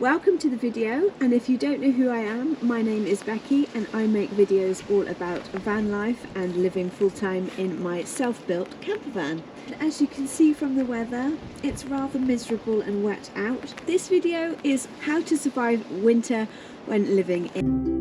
Welcome to the video, and if you don't know who I am, my name is Becky and I make videos all about van life and living full-time in my self-built camper van. As you can see from the weather, it's rather miserable and wet out. This video is how to survive winter when living in.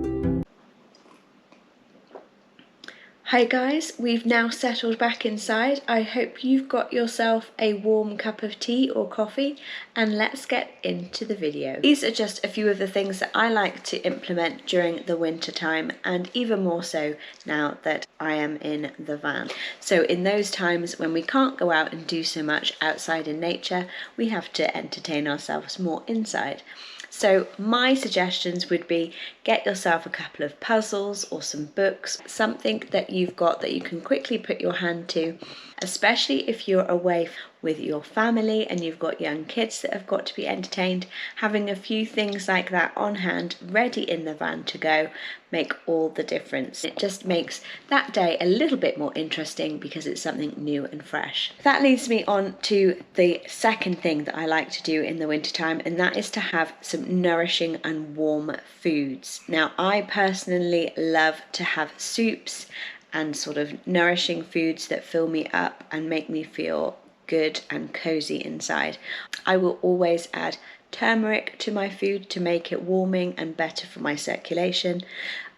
Hi guys, we've now settled back inside. I hope you've got yourself a warm cup of tea or coffee, and let's get into the video. These are just a few of the things that I like to implement during the winter time, and even more so now that I am in the van. So in those times when we can't go out and do so much outside in nature, we have to entertain ourselves more inside. So my suggestions would be get yourself a couple of puzzles or some books, something that you've got that you can quickly put your hand to, especially if you're away with your family and you've got young kids that have got to be entertained. Having a few things like that on hand, ready in the van to go, make all the difference. It just makes that day a little bit more interesting because it's something new and fresh. That leads me on to the second thing that I like to do in the wintertime, and that is to have some nourishing and warm foods. Now, I personally love to have soups and sort of nourishing foods that fill me up and make me feel good and cozy inside. I will always add turmeric to my food to make it warming and better for my circulation.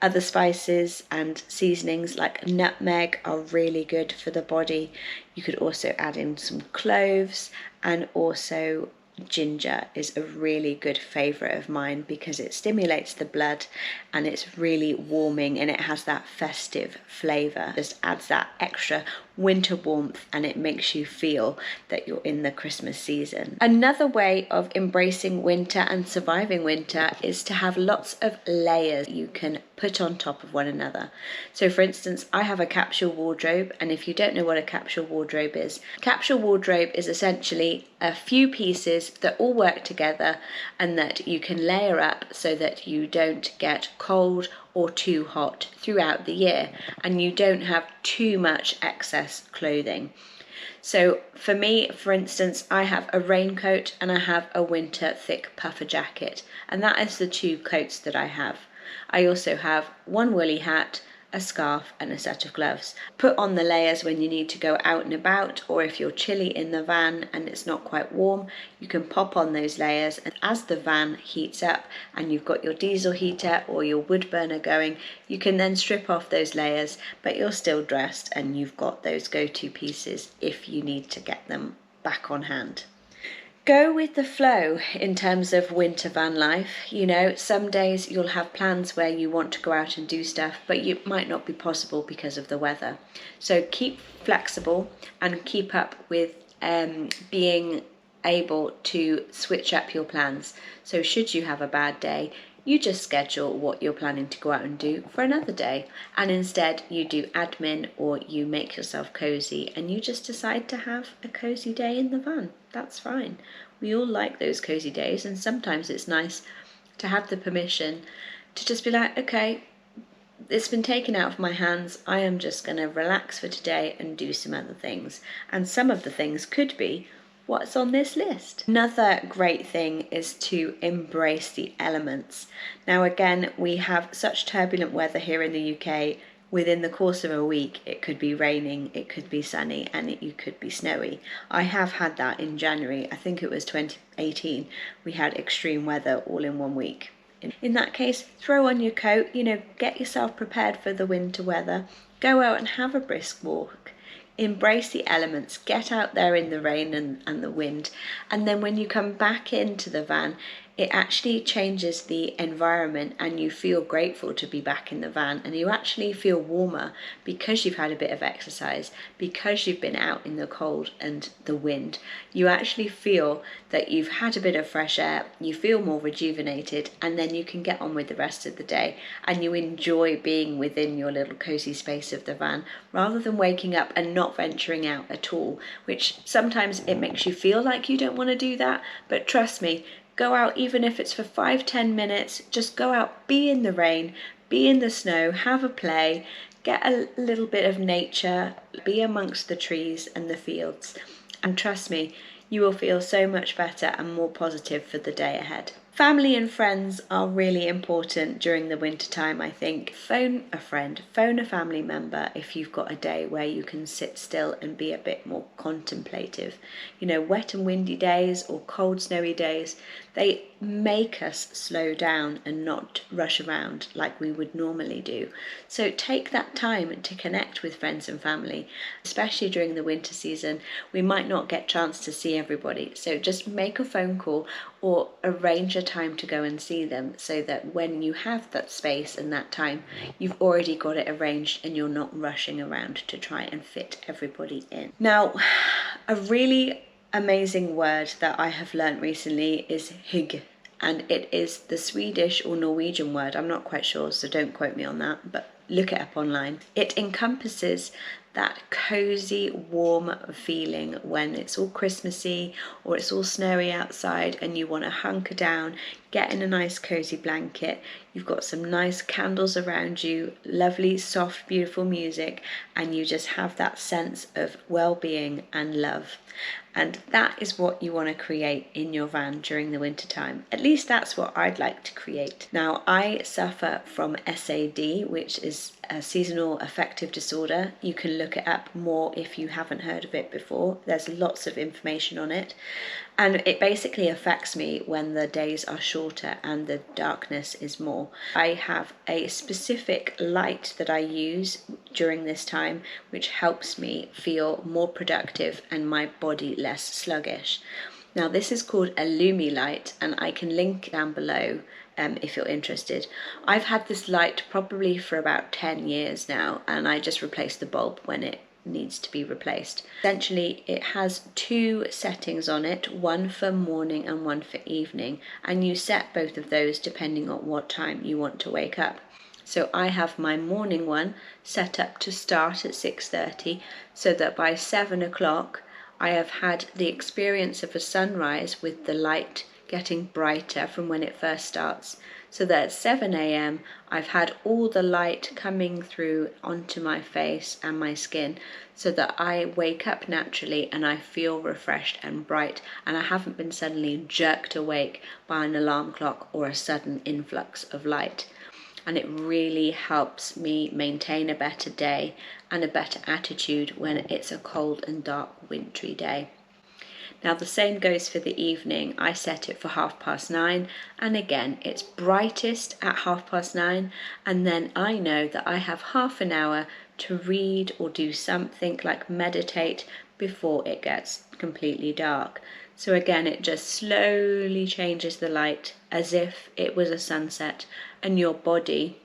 Other spices and seasonings like nutmeg are really good for the body. You could also add in some cloves, and also ginger is a really good favourite of mine because it stimulates the blood and it's really warming and it has that festive flavour. Just adds that extra winter warmth and it makes you feel that you're in the Christmas season. Another way of embracing winter and surviving winter is to have lots of layers you can put on top of one another. So for instance, I have a capsule wardrobe, and if you don't know what a capsule wardrobe is essentially a few pieces that all work together and that you can layer up so that you don't get cold or too hot throughout the year and you don't have too much excess clothing. So for me, for instance, I have a raincoat and I have a winter thick puffer jacket, and that is the two coats that I have. I also have one woolly hat, a scarf and a set of gloves. Put on the layers when you need to go out and about, or if you're chilly in the van and it's not quite warm, you can pop on those layers, and as the van heats up and you've got your diesel heater or your wood burner going, you can then strip off those layers, but you're still dressed and you've got those go-to pieces if you need to get them back on hand. Go with the flow in terms of winter van life. You know, some days you'll have plans where you want to go out and do stuff, but it might not be possible because of the weather. So keep flexible and keep up with being able to switch up your plans. So should you have a bad day, you just schedule what you're planning to go out and do for another day, and instead you do admin or you make yourself cozy and you just decide to have a cozy day in the van. That's fine. We all like those cozy days, and sometimes it's nice to have the permission to just be like, okay, it's been taken out of my hands, I am just going to relax for today and do some other things. And some of the things could be what's on this list. Another great thing is to embrace the elements. Now again, we have such turbulent weather here in the UK. Within the course of a week, it could be raining, it could be sunny, and it could be snowy. I have had that in January. I think it was 2018. We had extreme weather all in 1 week. In that case, throw on your coat, get yourself prepared for the winter weather. Go out and have a brisk walk. Embrace the elements, get out there in the rain and the wind, and then when you come back into the van, it actually changes the environment and you feel grateful to be back in the van, and you actually feel warmer because you've had a bit of exercise, because you've been out in the cold and the wind. You actually feel that you've had a bit of fresh air, you feel more rejuvenated, and then you can get on with the rest of the day and you enjoy being within your little cozy space of the van rather than waking up and not venturing out at all, which sometimes it makes you feel like you don't want to do that, but trust me, go out even if it's for 5-10 minutes. Just go out, be in the rain, be in the snow, have a play, get a little bit of nature, be amongst the trees and the fields, and trust me, you will feel so much better and more positive for the day ahead. Family and friends are really important during the winter time, I think. Phone a friend, phone a family member if you've got a day where you can sit still and be a bit more contemplative. You know, wet and windy days or cold, snowy days, they make us slow down and not rush around like we would normally do. So take that time to connect with friends and family, especially during the winter season. We might not get a chance to see everybody, so just make a phone call or arrange a time to go and see them, so that when you have that space and that time, you've already got it arranged and you're not rushing around to try and fit everybody in. Now, a really amazing word that I have learned recently is Hygge, and it is the Swedish or Norwegian word. I'm not quite sure, so don't quote me on that, but look it up online. It encompasses that cozy, warm feeling when it's all Christmassy or it's all snowy outside and you want to hunker down, get in a nice cozy blanket. You've got some nice candles around you, lovely, soft, beautiful music, and you just have that sense of well-being and love. And that is what you want to create in your van during the winter time. At least that's what I'd like to create. Now, I suffer from S.A.D, which is a seasonal affective disorder. You can look it up more if you haven't heard of it before. There's lots of information on it. And it basically affects me when the days are shorter and the darkness is more. I have a specific light that I use during this time, which helps me feel more productive and my body less sluggish. Now, this is called a LUMIE light, and I can link down below if you're interested. I've had this light probably for about 10 years now, and I just replaced the bulb when it needs to be replaced. Essentially, it has two settings on it, one for morning and one for evening, and you set both of those depending on what time you want to wake up. So I have my morning one set up to start at 6:30, so that by 7 o'clock I have had the experience of a sunrise with the light getting brighter from when it first starts, so that at 7 a.m. I've had all the light coming through onto my face and my skin, so that I wake up naturally and I feel refreshed and bright, and I haven't been suddenly jerked awake by an alarm clock or a sudden influx of light. And it really helps me maintain a better day and a better attitude when it's a cold and dark wintry day. Now, the same goes for the evening. I set it for 9:30, and again, it's brightest at 9:30, and then I know that I have half an hour to read or do something like meditate before it gets completely dark. So again, it just slowly changes the light as if it was a sunset, and your body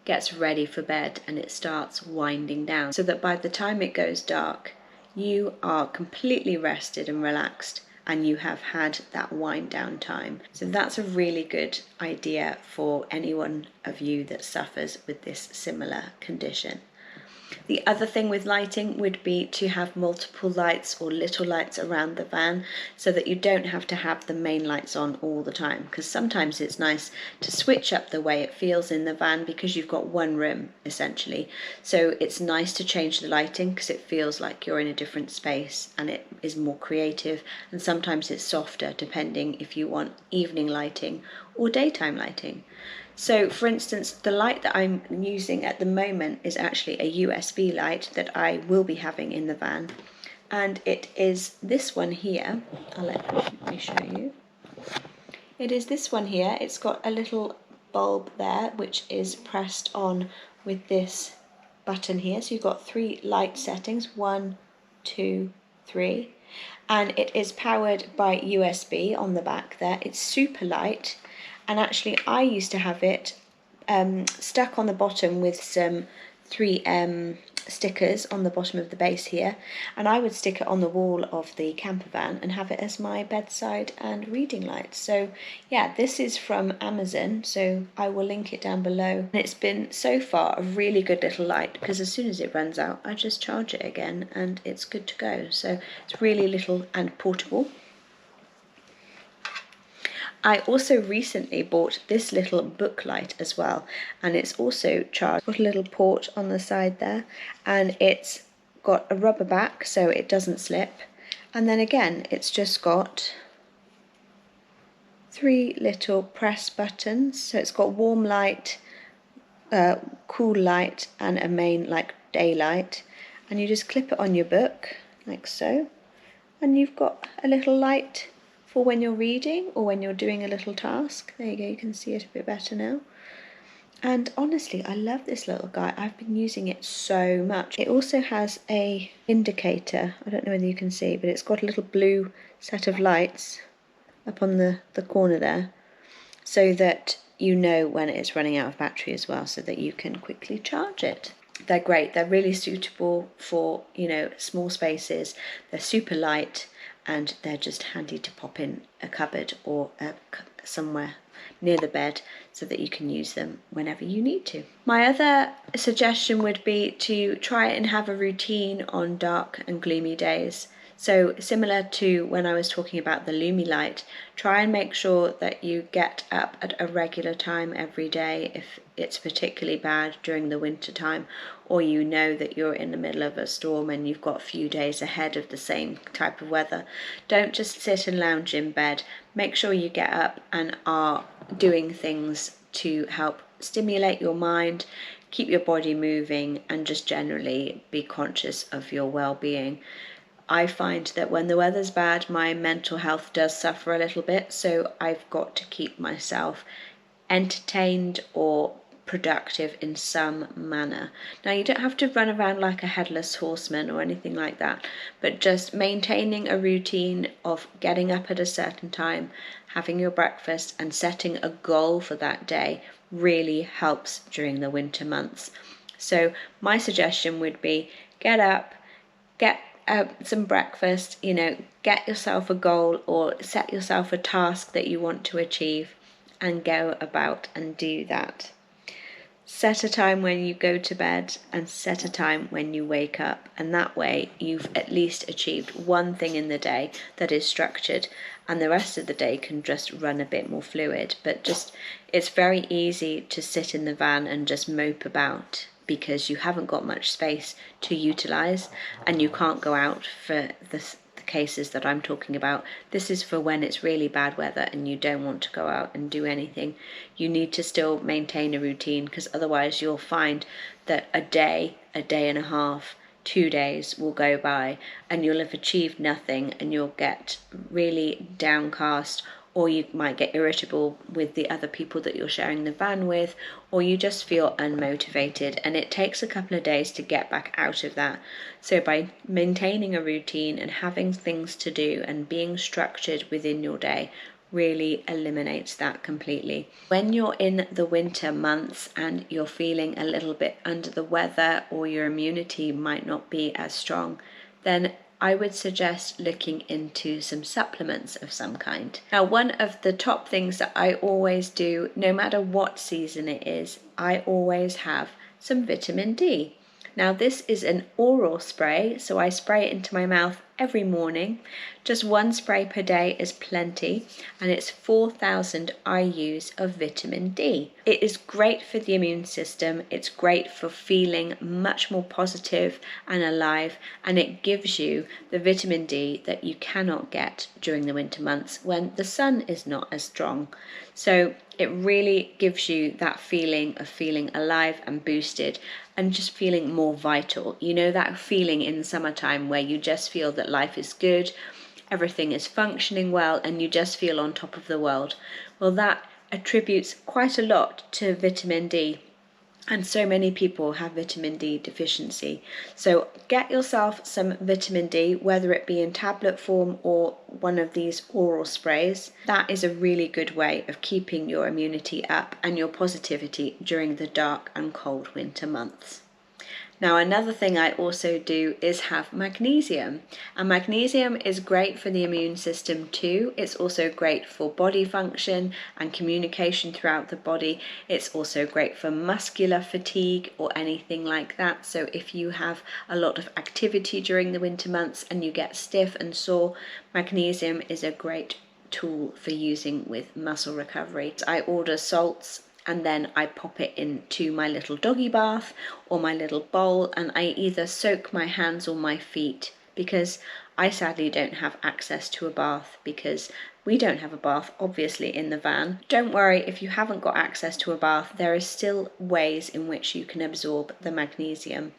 gets ready for bed and it starts winding down, so that by the time it goes dark, you are completely rested and relaxed, and you have had that wind down time. So that's a really good idea for anyone of you that suffers with this similar condition. The other thing with lighting would be to have multiple lights or little lights around the van, so that you don't have to have the main lights on all the time, because sometimes it's nice to switch up the way it feels in the van because you've got one room essentially. So it's nice to change the lighting because it feels like you're in a different space and it is more creative, and sometimes it's softer depending if you want evening lighting or daytime lighting. So, for instance, the light that I'm using at the moment is actually a USB light that I will be having in the van. And it is this one here. Let me show you. It is this one here. It's got a little bulb there, which is pressed on with this button here. So you've got 3 light settings, 1, 2, 3. And it is powered by USB on the back there. It's super light. And actually, I used to have it stuck on the bottom with some 3M stickers on the bottom of the base here, and I would stick it on the wall of the campervan and have it as my bedside and reading light. So yeah, this is from Amazon, so I will link it down below. And it's been so far a really good little light, because as soon as it runs out, I just charge it again and it's good to go. So it's really little and portable. I also recently bought this little book light as well, and it's also charged. Got a little port on the side there, and it's got a rubber back so it doesn't slip, and then again it's just got 3 little press buttons. So it's got warm light, cool light, and a main like daylight. And you just clip it on your book like so. And you've got a little light for when you're reading or when you're doing a little task. There you go, you can see it a bit better now. And honestly, I love this little guy. I've been using it so much. It also has a indicator. I don't know whether you can see, but it's got a little blue set of lights up on the corner there, so that you know when it's running out of battery as well, so that you can quickly charge it. They're great. They're really suitable for, you know, small spaces. They're super light, and they're just handy to pop in a cupboard or somewhere near the bed so that you can use them whenever you need to. My other suggestion would be to try and have a routine on dark and gloomy days. So similar to when I was talking about the LUMIE light, try and make sure that you get up at a regular time every day if it's particularly bad during the winter time, or you know that you're in the middle of a storm and you've got a few days ahead of the same type of weather. Don't just sit and lounge in bed. Make sure you get up and are doing things to help stimulate your mind, keep your body moving, and just generally be conscious of your well-being. I find that when the weather's bad, my mental health does suffer a little bit, so I've got to keep myself entertained or productive in some manner. Now, you don't have to run around like a headless horseman or anything like that, but just maintaining a routine of getting up at a certain time, having your breakfast, and setting a goal for that day really helps during the winter months. So my suggestion would be get up, get some breakfast, you know, get yourself a goal or set yourself a task that you want to achieve and go about and do that. Set a time when you go to bed and set a time when you wake up, and that way you've at least achieved one thing in the day that is structured, and the rest of the day can just run a bit more fluid. But just, it's very easy to sit in the van and just mope about because you haven't got much space to utilize, and you can't go out for the cases that I'm talking about. This is for when it's really bad weather and you don't want to go out and do anything. You need to still maintain a routine, because otherwise you'll find that a day and a half, 2 days will go by and you'll have achieved nothing, and you'll get really downcast, or you might get irritable with the other people that you're sharing the van with, or you just feel unmotivated, and it takes a couple of days to get back out of that. So by maintaining a routine and having things to do and being structured within your day really eliminates that completely. When you're in the winter months and you're feeling a little bit under the weather, or your immunity might not be as strong, then I would suggest looking into some supplements of some kind. Now, one of the top things that I always do, no matter what season it is, I always have some vitamin D. Now, this is an oral spray, so I spray it into my mouth every morning. Just 1 spray per day is plenty, and it's 4,000 IUs of vitamin D. It is great for the immune system, it's great for feeling much more positive and alive, and it gives you the vitamin D that you cannot get during the winter months when the sun is not as strong. So it really gives you that feeling of feeling alive and boosted and just feeling more vital. You know, that feeling in summertime where you just feel that life is good, everything is functioning well, and you just feel on top of the world. Well, that attributes quite a lot to vitamin D. And so many people have vitamin D deficiency. So get yourself some vitamin D, whether it be in tablet form or one of these oral sprays. That is a really good way of keeping your immunity up and your positivity during the dark and cold winter months. Now, another thing I also do is have magnesium, and magnesium is great for the immune system too. It's also great for body function and communication throughout the body. It's also great for muscular fatigue or anything like that. So if you have a lot of activity during the winter months and you get stiff and sore, magnesium is a great tool for using with muscle recovery. I order salts, and then I pop it into my little doggy bath or my little bowl, and I either soak my hands or my feet, because I sadly don't have access to a bath, because We don't have a bath, obviously, in the van. Don't worry if you haven't got access to a bath, there is still ways in which you can absorb the magnesium.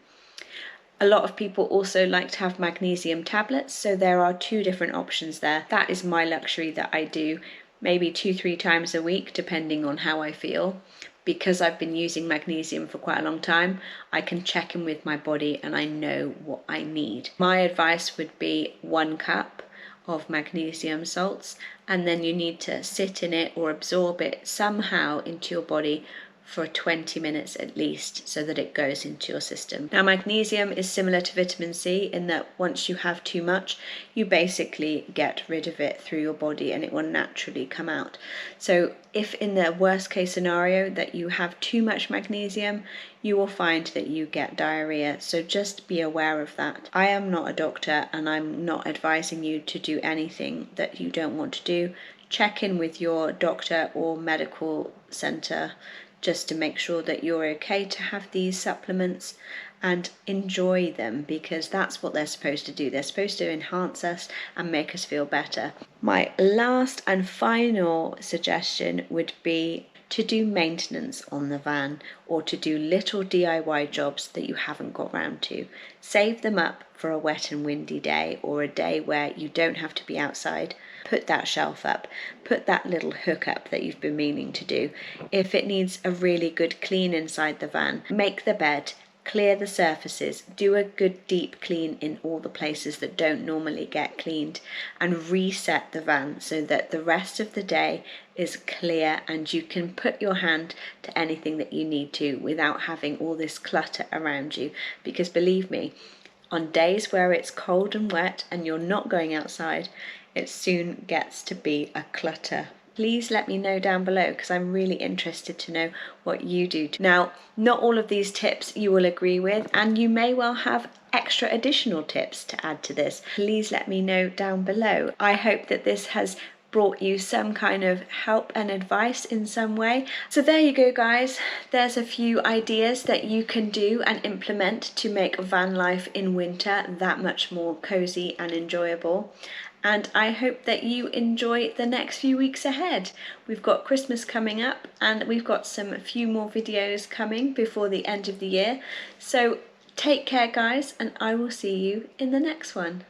A lot of people also like to have magnesium tablets, so there are 2 different options there. That is my luxury that I do maybe 2-3 times a week, depending on how I feel. Because I've been using magnesium for quite a long time, I can check in with my body and I know what I need. My advice would be 1 cup of magnesium salts, and then you need to sit in it or absorb it somehow into your body for 20 minutes at least, so that it goes into your system. Now, magnesium is similar to vitamin C in that once you have too much, you basically get rid of it through your body and it will naturally come out. So if in the worst case scenario that you have too much magnesium, you will find that you get diarrhea. So just be aware of that. I am not a doctor and I'm not advising you to do anything that you don't want to do. Check in with your doctor or medical centre just to make sure that you're okay to have these supplements, and enjoy them, because that's what they're supposed to do. They're supposed to enhance us and make us feel better. My last and final suggestion would be to do maintenance on the van, or to do little DIY jobs that you haven't got round to. Save them up for a wet and windy day, or a day where you don't have to be outside. Put that shelf up, put that little hook up that you've been meaning to do. If it needs a really good clean inside the van, make the bed, clear the surfaces, do a good deep clean in all the places that don't normally get cleaned, and reset the van so that the rest of the day is clear and you can put your hand to anything that you need to without having all this clutter around you. Because believe me, on days where it's cold and wet and you're not going outside, it soon gets to be a clutter. Please let me know down below, because I'm really interested to know what you do. Now, not all of these tips you will agree with, and you may well have extra additional tips to add to this. Please let me know down below. I hope that this has brought you some kind of help and advice in some way. So there you go, guys. There's a few ideas that you can do and implement to make van life in winter that much more cozy and enjoyable. And I hope that you enjoy the next few weeks ahead. We've got Christmas coming up, and we've got a few more videos coming before the end of the year. So take care, guys, and I will see you in the next one.